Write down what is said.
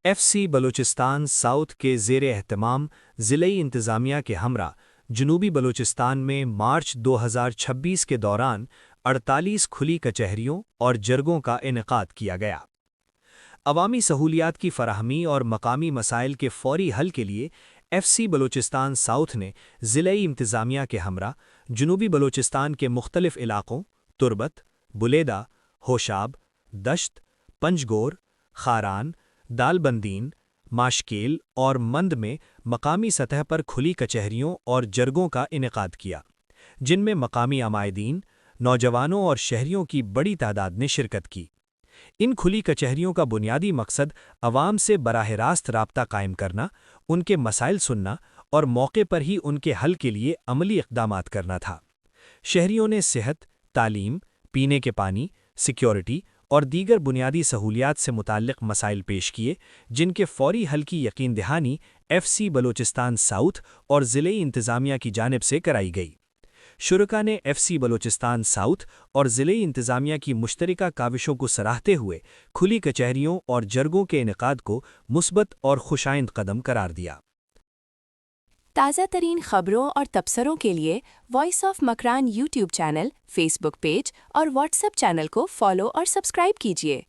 F C Balochistan south کے زیر اہتمام ضلعی انتظامیہ کے ہمراہ جنوبی بلوچستان میں مارچ 2026 کے دوران 48 کھلی کچہریوں اور جرگوں کا انعقاد کیا گیا۔ عوامی سہولیات کی فراہمی اور مقامی مسائل کے فوری حل کے لیے ایف سی بلوچستان ساؤتھ نے ضلعی انتظامیہ کے ہمراہ جنوبی بلوچستان کے مختلف علاقوں تربت، بلیدہ، ہوشاب، دشت، پنجگور، خاران، دالبندین، ماشکیل اور مند میں مقامی سطح پر کھلی کچہریوں اور جرگوں کا انعقاد کیا، جن میں مقامی عمائدین، نوجوانوں اور شہریوں کی بڑی تعداد نے شرکت کی۔ ان کھلی کچہریوں کا بنیادی مقصد عوام سے براہ راست رابطہ قائم کرنا، ان کے مسائل سننا اور موقع پر ہی ان کے حل کے لیے عملی اقدامات کرنا تھا۔ شہریوں نے صحت، تعلیم، پینے کے پانی، سیکیورٹی اور دیگر بنیادی سہولیات سے متعلق مسائل پیش کیے، جن کے فوری حل کی یقین دہانی ایف سی بلوچستان ساؤتھ اور ضلعی انتظامیہ کی جانب سے کرائی گئی۔ شرکاء نے ایف سی بلوچستان ساؤتھ اور ضلعی انتظامیہ کی مشترکہ کاوشوں کو سراہتے ہوئے کھلی کچہریوں اور جرگوں کے انعقاد کو مثبت اور خوشائند قدم قرار دیا۔ تازہ ترین خبروں اور تبصروں کے لیے voice of Makran YouTube channel, Facebook page اور واٹس ایپ چینل کو فالو اور سبسکرائب کیجیے۔